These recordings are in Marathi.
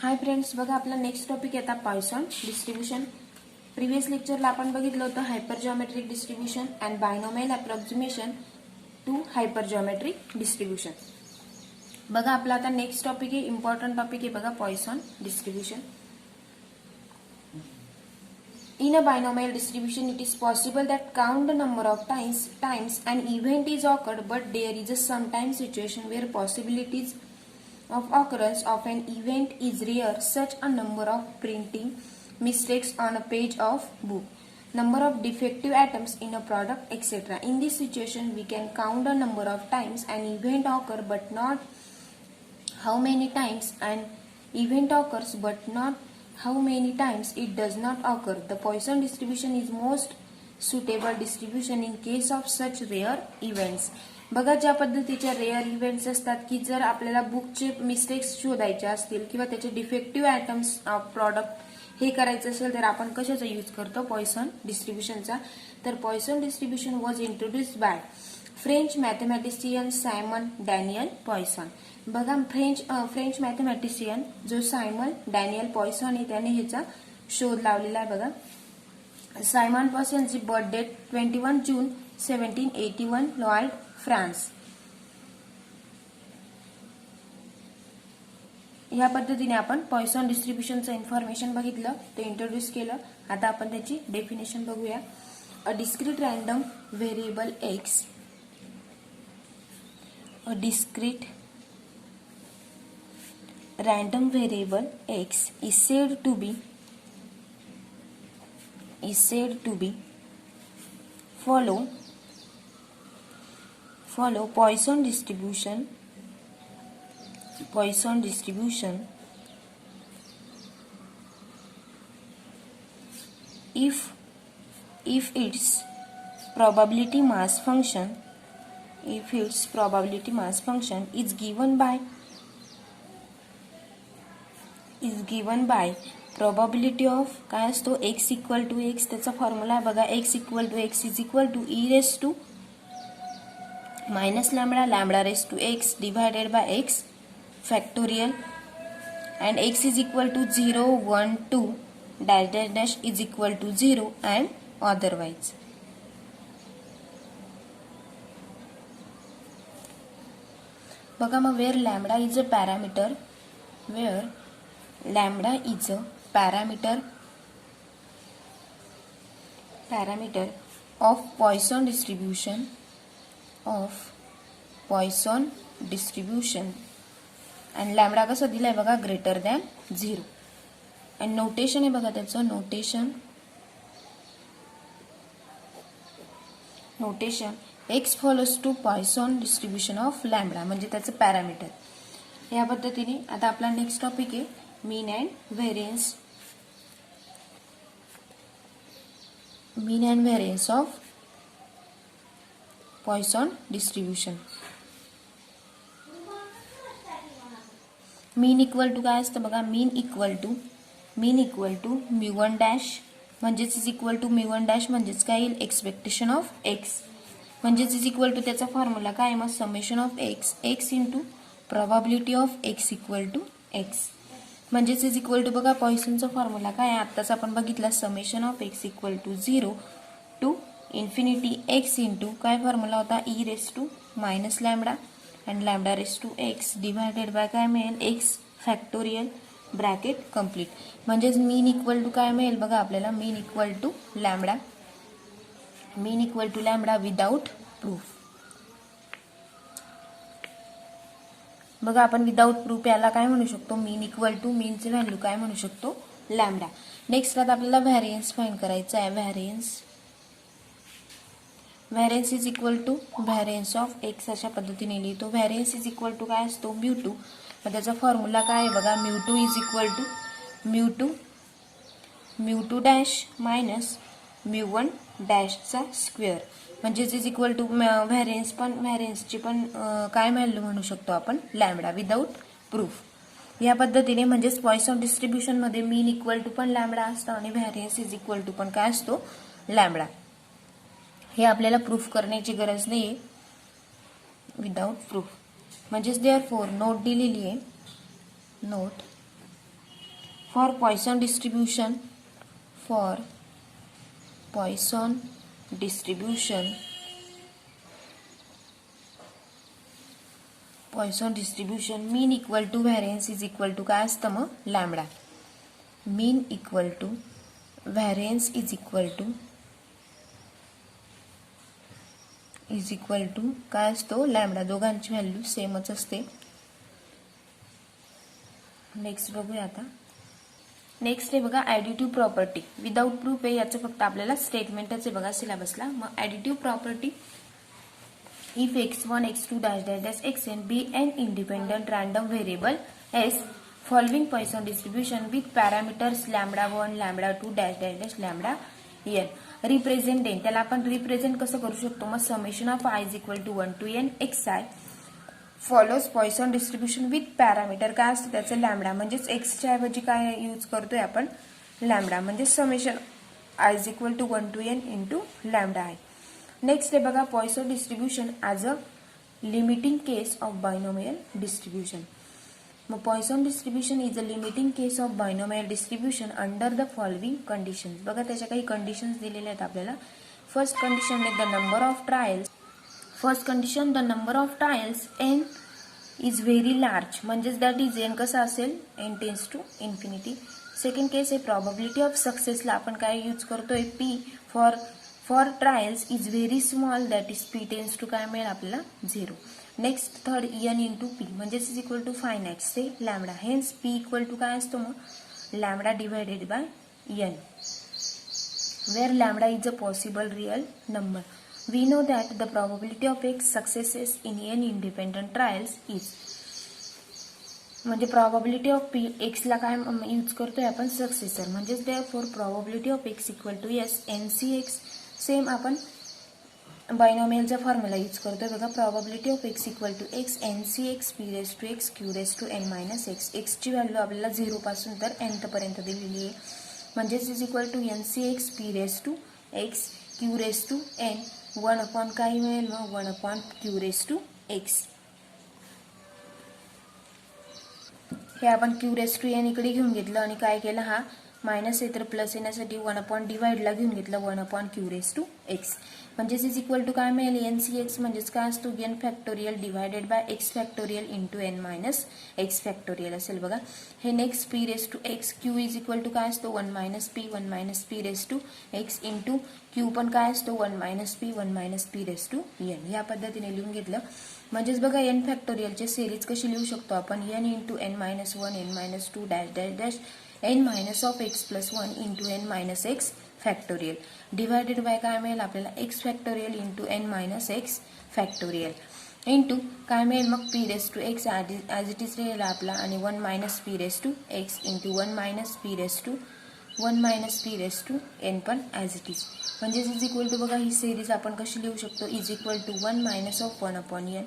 हाय फ्रेंड्स, बघा आपला नेक्स्ट टॉपिक येता पॉइसन डिस्ट्रीब्यूशन. प्रीवियस लेक्चरला आपण बघितलं होतं hypergeometric distribution and binomial approximation to hypergeometric distribution. बघा आपला आता नेक्स्ट टॉपिक आहे, इम्पॉर्टंट टॉपिक आहे बघा, Poisson distribution. In a binomial distribution, it is possible that count the number of times an event is occurred, but there is a sometimes situation where possibilities of occurrence of an event is rare, such a number of printing mistakes on a page of book, number of defective atoms in a product, etc. In this situation, we can count the number of times an event occurs, but not how many times an event occurs, but not how many times it does not occur. The Poisson distribution is most suitable distribution in case of such rare events. बघा ज्या पद्धतीच्या रेअर इव्हेंट्स असतात की जर आपल्याला बुकचे मिस्टेक्स शोधायचे असतील किंवा त्याचे डिफेक्टिव्ह आयटम्स ऑफ प्रॉडक्ट हे करायचं असेल तर आपण कशाचा यूज करतो, पॉइसन डिस्ट्रीब्युशनचा. तर Poisson distribution was introduced by French mathematician Simon Daniel Poisson. बघा फ्रेंच मॅथमॅटिशियन जो सायमन डॅनियल पॉइसन आहे त्याने ह्याचा शोध लावलेला आहे. बघा सायमन पॉइसनची बर्थ डेट 21 जून 1781, लॉर्ड फ्रान्स. या पद्धतीने आपण पॉइसन डिस्ट्रीब्युशनचं इन्फॉर्मेशन बघितलं, ते इंट्रोड्यूस केलं. आता आपण त्याची डेफिनेशन बघूया. A discrete random variable x, a discrete random variable x is said to be follow Poisson distribution if its probability mass function is given by probability of काय असतो, x इक्वल टू x. त्याचा फॉर्म्युला बघा, x equal to x is equal to e raise to minus lambda, lambda raise to x divided by x factorial, and x is equal to 0 1 2 dash dash dash is equal to 0 and otherwise. बघा मग where lambda is a parameter, of Poisson distribution and lambda कसं दिलाय बघा, ग्रेटर दॅन 0. अँड नोटेशन आहे बघा त्याचं, notation x follows to Poisson distribution of lambda, म्हणजे त्याचं पॅरामीटर. या पद्धतीने आता आपला नेक्स्ट टॉपिक आहे mean and variance of Poisson distribution. Mean equal to काय असतं बघा, मीन इक्वल टू म्यू1 डॅश म्हणजेच इज इक्वल टू म्यू1 डॅश म्हणजेच काय येईल, एक्सपेक्टेशन ऑफ एक्स, म्हणजेच इज इक्वल टू त्याचा फॉर्म्युला काय, मग summation of X into probability of x equal to X, म्हणजेच इज इक्वल टू बघा पॉइसनचा फॉर्म्युला काय आहे आत्ताच आपण बघितला, summation of x equal to 0 to infinity x into काय फॉर्म्युला होता, e raise to minus lambda and lambda raise to x divided by काय मिळेल, एक्स फॅक्टोरियल ब्रॅकेट कम्प्लीट. म्हणजेच मीन इक्वल टू काय मिळेल बघा आपल्याला, mean equal to lambda without proof. बघा आपण विदाउट प्रूफ याला काय म्हणू शकतो, मीन इक्वल टू मीनचे व्हॅल्यू काय म्हणू शकतो, लॅम्बडा. नेक्स्ट आता आपल्याला व्हॅरियन्स फाइंड करायचा आहे. Variance is equal to variance of x अशा पद्धतीने लिहितो. व्हॅरियन्स इज इक्वल टू काय असतो, म्यू2. मग त्याचा फॉर्म्युला काय आहे बघा, म्यू2 इज इक्वल टू म्यू2 डॅश मायनस म्यू1 डॅशचा स्क्वेअर, म्हणजेच इज इक्वल टू व्हॅरियन्सची पण काय व्हॅल्यू म्हणू शकतो आपण, लॅम्बडा विदाउट प्रूफ. या पद्धतीने म्हणजेच पॉइसन डिस्ट्रीब्युशन मध्ये मीन इक्वल टू पण लॅम्बडा असतो आणि व्हॅरियन्स इज इक्वल टू पण काय असतो, लॅम्बडा. हे आपल्याला प्रूफ करण्याची गरज नाही, विदाउट प्रूफ. म्हणजेच देअरफॉर नोट दिलेली आहे, note For Poisson distribution, Poisson distribution mean equal to variance is equal to काय असतं मग lambda. Mean equal to variance is equal to काय असतो लॅम्बडा. दोघांची व्हॅल्यू सेमच असते. नेक्स्ट बघूया आता. नेक्स्ट आहे बघा ॲडिटिव्ह प्रॉपर्टी. विदाउट प्रूफ आहे, याचं फक्त आपल्याला स्टेटमेंटच आहे बघा सिलेबसला. मग additive property, if x1 x2 dash dash dash xn be an independent random variable s following Poisson distribution with parameters lambda 1 lambda 2 dash dash dash lambda n. Represent n, त्याला आपण रिप्रेझेंट कसं करू शकतो मग summation of i is equal to 1 to n xi follows Poisson distribution with parameter. काय असतं त्याचं लॅम्बडा, म्हणजेच एक्सच्या ऐवजी काय यूज करतोय आपण लॅम्बडा, म्हणजे summation i is equal to 1 to n into lambda आहे. नेक्स्ट आहे बघा Poisson distribution as a limiting case of binomial distribution. मग Poisson distribution is a limiting case of binomial distribution under the following conditions. बघा त्याच्या काही कंडिशन्स दिलेल्या आहेत आपल्याला. फर्स्ट कंडिशन आहे the number of trials. First condition the number of trials n is very large, म्हणजेच दॅट इज n कसा असेल n tends to infinity. Second case आहे प्रॉबबिलिटी ऑफ सक्सेसला आपण काय यूज करतोय p for trials is very small, that is p tends to काय मिळेल आपल्याला 0. Next third n into p म्हणजेच is equal to finite say lambda. Hence p equal to काय असतो मग lambda divided by n, where lambda is a possible real number. We know that the probability of x successes in n independent trials is, म्हणजे probability of x ला काय यूज करतोय आपण सक्सेसर, म्हणजेच therefore probability of x equal to s ncx. Same आपण बायनॉमियलचा फॉर्म्युला यूज करतोय बघा. probability of x equal to x ncx p raised to x q raised to n minus x. x ची व्हॅल्यू आपल्याला 0 पासून तर n पर्यंत दिलेली आहे, म्हणजेच is equal to ncx p raised to x q raised to n 1 upon काय मिळेल मग 1 upon q raised to x. हे आपण q raised to n इकडे घेऊन घेतलं आणि काय केलं, हा मायनस आहे तर प्लस येण्यासाठी 1 अपॉन डिवाइडला घेऊन घेतलं 1 upon q raised to x. म्हणजेच इज इक्वल टू काय मिळेल ncx म्हणजेच काय असतो n factorial divided by x factorial into n minus x factorial असेल बघा. हे next p raised to x q is equal to काय असतो 1 minus p raised to x into q पण काय असतो 1 minus p raised to n. या पद्धतीने लिहून घेतलं. म्हणजेच बघा n फॅक्टोरियलचे सिरीज कशी लिहू शकतो आपण n into n minus 1 n minus 2 dash dash dash n minus of x plus 1 into n minus x factorial divided by काय मिळेल आपल्याला x factorial into n minus x factorial into काय मिळेल मग p raise to x as it is राहिला आपला आणि 1 minus p raise to x into 1 minus p raise to n पण ॲज इट इज. म्हणजेच इज इक्वल टू बघा ही सिरीज आपण कशी लिहू शकतो is equal to 1 minus of 1 upon n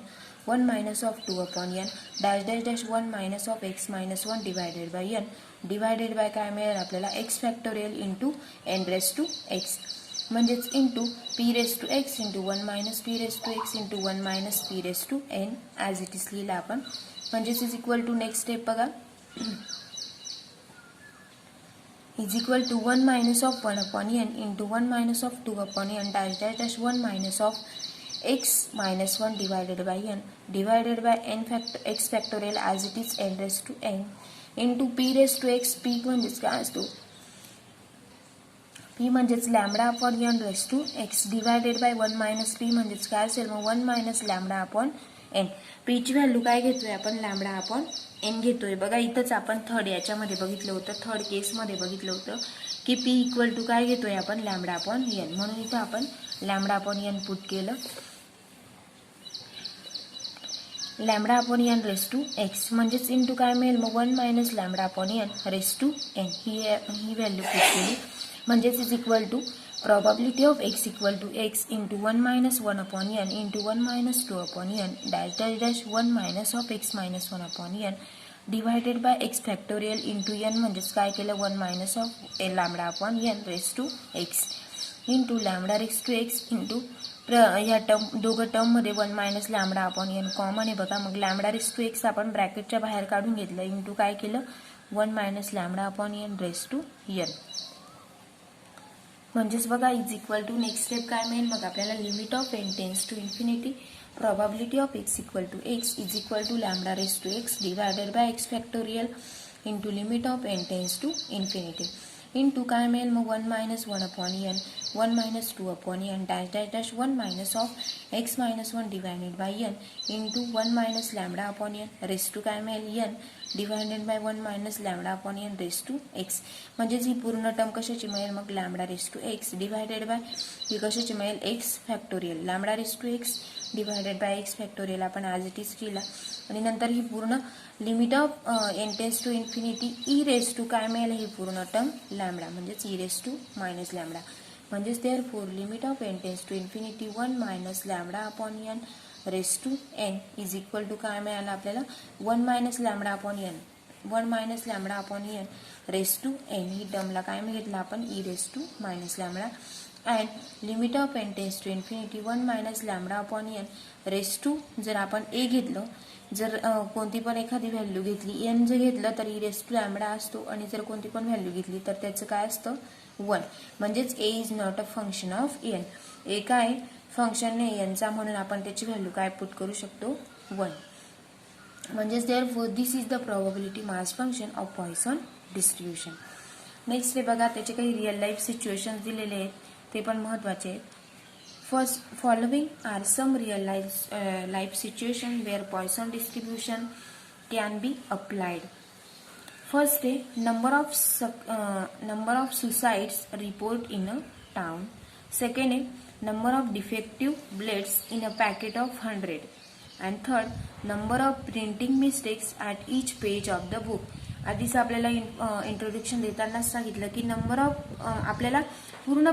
1 minus of 2 upon n dash dash dash 1 minus of x minus 1 divided by n divided by काय मिळेल आपल्याला x factorial into n raise to x. म्हणजेच into p raise to x into 1 minus p raise to x into 1 minus p raise to n as it is लिहिला आपण. म्हणजेच is equal to next step बघा is equal to 1 minus of 1 upon n into 1 minus of 2 upon n dash dash dash 1 minus of x minus 1 divided by n x factorial as it is n raised to n into p raised to x. p म्हणजेच काय असतो p म्हणजेच lambda upon n raised to x divided by 1 minus p म्हणजेच काय असेल मग 1 minus lambda upon n. p ची व्हॅल्यू काय घेतोय आपण लॅम्बडा अपॉन n घेतोय. बघा इथंच आपण थर्ड याच्यामध्ये बघितलं होतं, थर्ड केसमध्ये बघितलं होतं की p इक्वल टू काय घेतोय आपण लॅम्बडा अपॉन n, म्हणून इथं आपण लॅम्बडा अपॉन n पुट केलं. Lambda upon n raise to x म्हणजेच इंटू काय मिळेल मग 1 minus lambda upon n raise to n ही व्हॅल्यू पुट केली. म्हणजेच is equal to probability of x equal to x into 1 minus 1 upon n into 1 minus 2 upon n dash dash dash 1 minus of x minus 1 upon n divided by x factorial into n म्हणजेच काय केलं 1 minus of lambda upon n raised to x into lambda raised to x into ह्या दोघं टर्ममध्ये 1 minus lambda upon n common आहे बघा. मग लॅमडा रेस टू एक्स आपण ब्रॅकेटच्या बाहेर काढून घेतलं, इंटू काय केलं 1 minus lambda upon n raise to n. म्हणजेच बघा is equal to next step काय मिळेल मग आपल्याला limit of n tends to infinity probability of x equal to x is equal to lambda raised to x divided by x factorial into limit of n tends to infinity into काय मिळेल मग 1 minus 1 upon n 1 minus 2 upon n dash dash dash 1 minus of x minus 1 divided by n into 1 minus lambda upon n raised to काय मिळेल n divided by 1 minus lambda upon n raised to x. म्हणजेच ही पूर्ण टर्म कशाची मिळेल मग lambda raise to x divided by ही कशाची मिळेल x factorial lambda raise to x divided by x factorial आपण ॲज इट इज केला आणि नंतर ही पूर्ण limit of n tends to infinity e raise to काय मिळेल ही पूर्ण टर्म लॅमडा म्हणजेच e raise to minus lambda म्हणजेच therefore limit of n tends to infinity 1 minus lambda upon n raise to n is equal to काय मिळालं आपल्याला 1 minus lambda upon n 1 minus lambda upon n raise to n ही टर्मला काय घेतलं आपण e raise to minus lambda and limit of n tends to infinity 1 minus lambda upon n raise to जर आपण ए घेतलं जर कोणती पण एखादी व्हॅल्यू घेतली एन जर घेतलं तर ई रेस टू लॅमडा असतो आणि जर कोणती पण व्हॅल्यू घेतली तर त्याचं काय असतं 1 म्हणजेच A is not a function of n A काय फंक्शन नाही एनचा म्हणून आपण त्याची व्हॅल्यू काय पुट करू शकतो 1 म्हणजेच therefore this is the probability mass function of Poisson distribution. Next हे बघा त्याचे काही रिअल लाईफ सिच्युएशन्स दिलेले आहेत ते पण महत्त्वाचे आहेत. First following are some real life situation where Poisson distribution can be applied. First आहे number of suicides report in a town. Second आहे number of defective blades in a packet of 100. And third number of printing mistakes at each page of the book. आधीच आपल्याला इंट्रोडक्शन देतानाच सांगितलं की नंबर ऑफ आपल्याला पूर्ण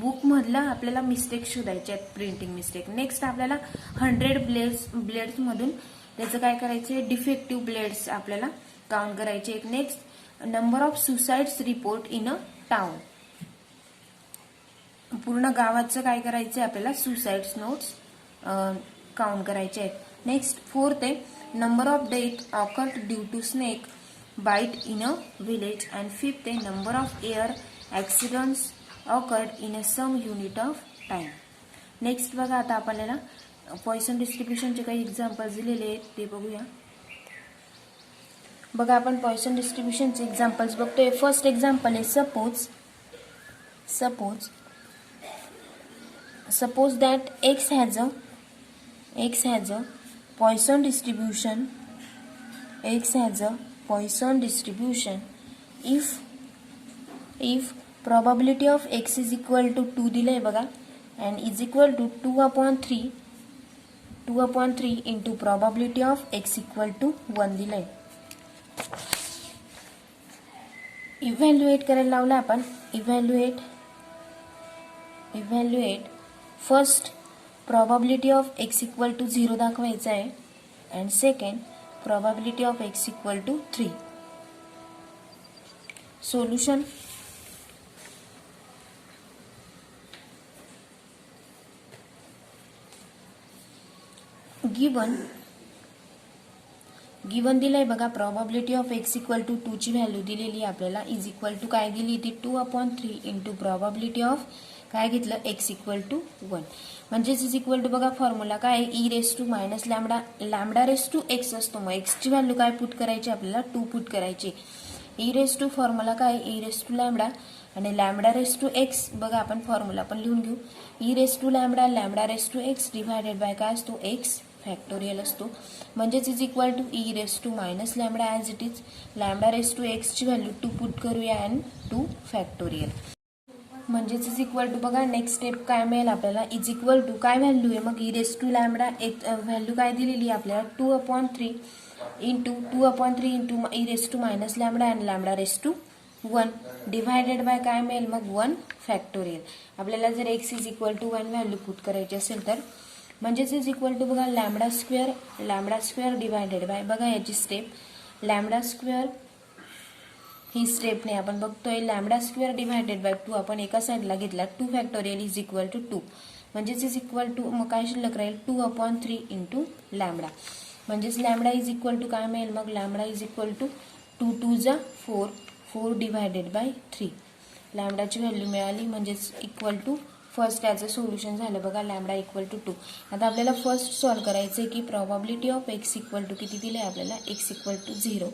बुक मधला आपल्याला मिस्टेक शोधायचे आहेत प्रिंटिंग मिस्टेक. नेक्स्ट आपल्याला 100 ब्लेड्स मधून त्याचं काय करायचे डिफेक्टिव्ह ब्लेड्स आपल्याला काउंट करायचे. एक next number of suicides report in a town पूर्ण गावाचं काय करायचं आपल्याला सुसाइड्स नोट्स काउंट करायचे आहेत. नेक्स्ट फोर्थ आहे number of death occurred due to snake bite in a village. And fifth आहे number of air accidents occurred in a some unit of time. Next बघा आता आपल्याला पॉइसन डिस्ट्रीब्युशनचे काही एक्झाम्पल्स दिलेले आहेत ते बघूया. बघा आपण पॉइसन डिस्ट्रीब्युशनचे एक्झाम्पल्स बघतोय. फर्स्ट एक्झाम्पल आहे suppose that x has a Poisson distribution if probability of x is equal to 2 दिलंय बघा and is equal to 2 upon 3 into probability of x equal to 1 दिलंय. इव्हॅल्युएट करायला लावलं आपण. Evaluate first probability of x equal to 0 दाखवायचा आहे and second probability of x equal to 3. Solution given दिलाय बघा probability of x equal to 2 ची व्हॅल्यू दिलेली आपल्याला इज इक्वल टू काय दिली ती 2/3 इंटू probability of काय घेतलं x इक्वल टू 1 म्हणजेच इज इक्वल टू बघा फॉर्म्युला काय e raise to minus lambda raise to x असतो. मग एक्स ची व्हॅल्यू काय पुट करायची आपल्याला 2 पुट करायची. ई रेस टू फॉर्म्युला काय ई रेस टू लॅमडा आणि लॅमडा रेस टू एक्स बघा आपण फॉर्म्युला पण लिहून घेऊ. E raise to lambda raise to x divided by काय असतो एक्स फॅक्टोरियल असतो. म्हणजेच is equal to e raise to minus lambda as it is lambda raise to x ची व्हॅल्यू 2 पुट करूया अँड 2 फॅक्टोरियल. म्हणजेच इज इक्वल टू बघा नेक्स्ट स्टेप काय मिळेल आपल्याला इज इक्वल टू काय व्हॅल्यू आहे मग e raise to lambda value काय दिलेली आपल्याला 2/3 into e raise to minus lambda and lambda raise to 1 divided by काय मिळेल मग 1 फॅक्टोरियल. आपल्याला जर x is equal to 1 value put करायची असेल तर म्हणजेच इज इक्वल टू बघा लॅमडा स्क्वेअर डिवायडेड बाय बघा याची स्टेप लॅमडा स्क्वेअर ही स्टेपने आपण बघतोय लॅमडा स्क्वेअर डिवायडेड बाय 2 आपण एका साईडला घेतला 2 फॅक्टोरियल इज इक्वल टू 2 म्हणजेच इज इक्वल टू मग काय शिल्लक राहील 2/3 इंटू लॅमडा. म्हणजेच लॅमडा इज इक्वल टू काय मिळेल मग लॅमडा इज इक्वल टू 2 2 जा 4 4 डिवायडेड बाय 3. लॅमडाची व्हॅल्यू मिळाली म्हणजेच इक्वल टू फर्स्ट याचं सोल्युशन झालं बघा लॅमडा इक्वल टू 2. आता आपल्याला फर्स्ट सॉल्व करायचं आहे की probability of x equal to किती दिलं आहे आपल्याला एक्स इक्वल टू 0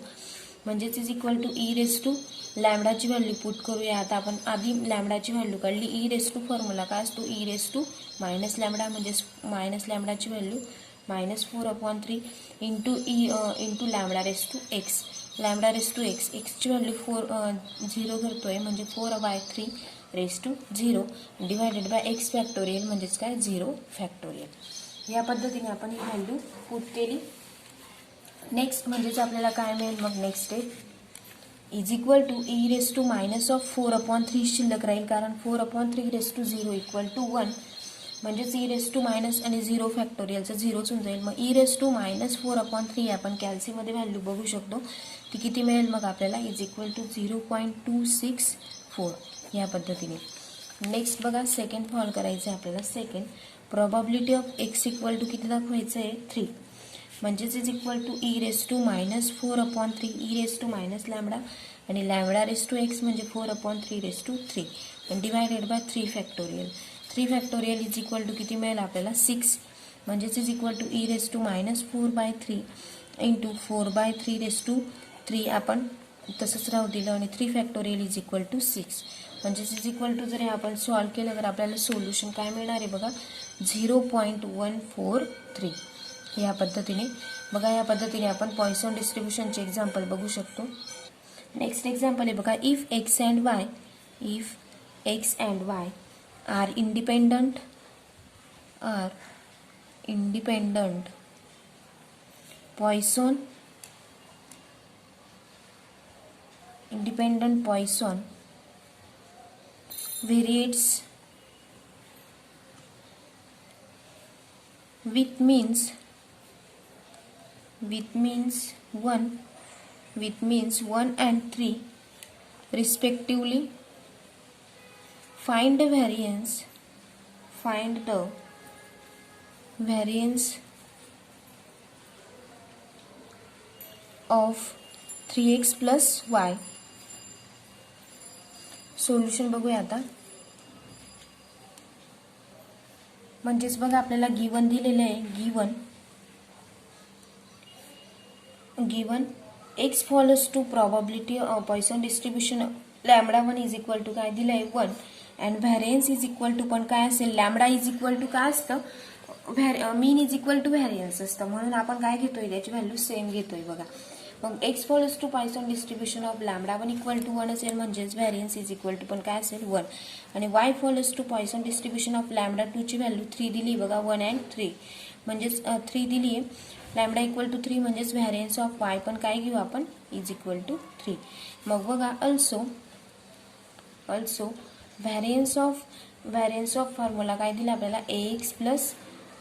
म्हणजेच is equal to e raise to लॅमडाची व्हॅल्यू पुट करूया. आता आपण आधी लॅमडाची व्हॅल्यू काढली. ई रेस टू फॉर्म्युला काय असतो e raise to minus lambda म्हणजेच मायनस लॅमडाची value -4/3 into into lambda raise to x. Lambda raise to x एक्सची व्हॅल्यू 0 करतोय म्हणजे 4/3 raise to 0 divided by x factorial म्हणजेच काय 0 फॅक्टोरियल. या पद्धतीने आपण ही व्हॅल्यू पुट केली. नेक्स्ट म्हणजेच आपल्याला काय मिळेल मग next step is equal to e raise to -4/3 शिल्लक राहील कारण 4/3 रेस टू 0 इक्वल टू 1 म्हणजेच ई रेस टू मायनस आणि 0 फॅक्टोरियलचं 0च होऊन जाईल. मग ई रेस टू -4/3 आपण कॅल्सीमध्ये व्हॅल्यू बघू शकतो ती किती मिळेल मग आपल्याला इज इक्वल टू 0.264 या पद्धतीने. नेक्स्ट बघा सेकंड सॉल्व करायचं आहे आपल्याला. Second probability of x equal to किती दाखवायचं आहे 3 म्हणजेच is equal to e raise to -4/3 e raise to minus lambda आणि लॅमडा रेस टू एक्स म्हणजे 4/3 raise to 3 divided by 3 factorial. 3 factorial is equal to किती मिळेल आपल्याला 6 म्हणजेच is equal to e raise to -4/3 into 4/3 raise to 3 आपण तसंच राहू दिलं आणि 3 फॅक्टोरियल इज इक्वल टू 6 म्हणजेच इज इक्वल टू जर हे आपण सॉल्व केलं तर आपल्याला सोल्युशन काय मिळणार आहे बघा 0.143 या पद्धतीने. बघा या पद्धतीने आपण पॉइसन डिस्ट्रीब्युशनचे एक्झाम्पल बघू शकतो. नेक्स्ट एक्झाम्पल आहे बघा if x and y are independent Poisson variates with means 1 and 3 respectively. Find the variance of 3x plus y. Solution बघूया आता. म्हणजेच बघा आपल्याला गिवन दिलेलं आहे given x follows to probability Poisson distribution λ1 is equal to काय दिलं आहे 1 and variance is equal to पण काय असेल लॅमडा इज इक्वल टू काय असतं मीन इज इक्वल टू व्हॅरियन्स असतं म्हणून आपण काय घेतोय त्याची व्हॅल्यू सेम घेतोय बघा. मग x follows to Poisson distribution of λ1 equal to 1 असेल म्हणजेच व्हॅरियन्स इज इक्वल टू पण काय असेल 1 आणि y follows to Poisson distribution of λ2 ची व्हॅल्यू 3 दिली बघा 1 and 3 म्हणजेच 3 दिली आहे लॅमडा इक्वल टू 3 म्हणजेच व्हॅरियन्स ऑफ y पण काय घेऊ आपण इज इक्वल टू 3. मग बघा अल्सो व्हॅरियन्स ऑफ फॉर्म्युला काय दिला आपल्याला ax प्लस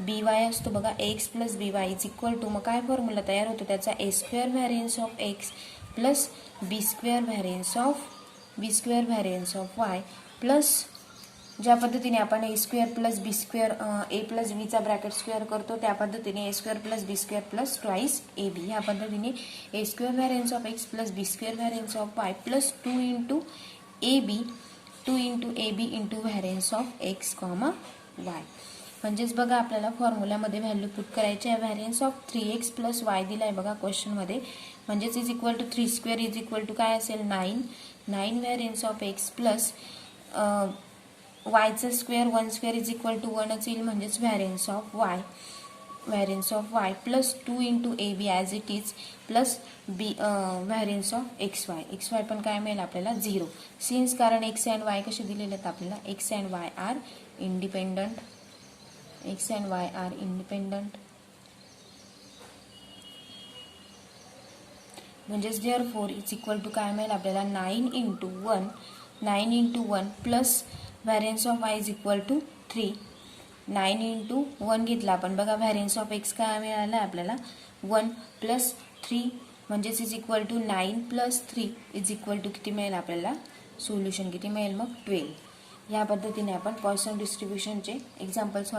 by असतो बघा ax plus by is equal to मग काय फॉर्म्युला तयार होतो त्याचा a² variance of x plus b² variance of y plus ज्या पद्धतीने आपण a² plus b² a plus b चा ब्रॅकेट स्क्वेअर करतो त्या पद्धतीने a² plus b² plus twice ab ह्या पद्धतीने a² variance of x plus b² variance of y plus 2 into ab into variance of x comma y. म्हणजेच बघा आपल्याला फॉर्म्युल्यामध्ये व्हॅल्यू पुट करायची आहे. Variance of 3x plus y दिला आहे बघा क्वेश्चनमध्ये म्हणजेच is equal to 3² is equal to काय असेल 9 व्हॅरियन्स ऑफ x प्लस वायचं स्क्वेअर 1² इज इक्वल टू 1च येईल म्हणजेच variance of y plus 2 into ab as it is plus b variance of xy पण काय मिळेल आपल्याला 0 सिन्स कारण x अँड y कसे दिलेले आहेत आपल्याला x and y are independent म्हणजेच देअरफॉर इज इक्वल टू काय मिळेल आपल्याला 9 into 1 plus variance of y is equal to 3 9 into 1 घेतला आपण बघा व्हॅरियन्स ऑफ x काय मिळाला आपल्याला 1 प्लस 3 म्हणजेच is equal to 9 plus 3 is equal to किती मिळेल आपल्याला सोल्युशन किती मिळेल मग 12. या पद्धतीने आपण पॉइसन डिस्ट्रीब्युशनचे एक्झाम्पल्स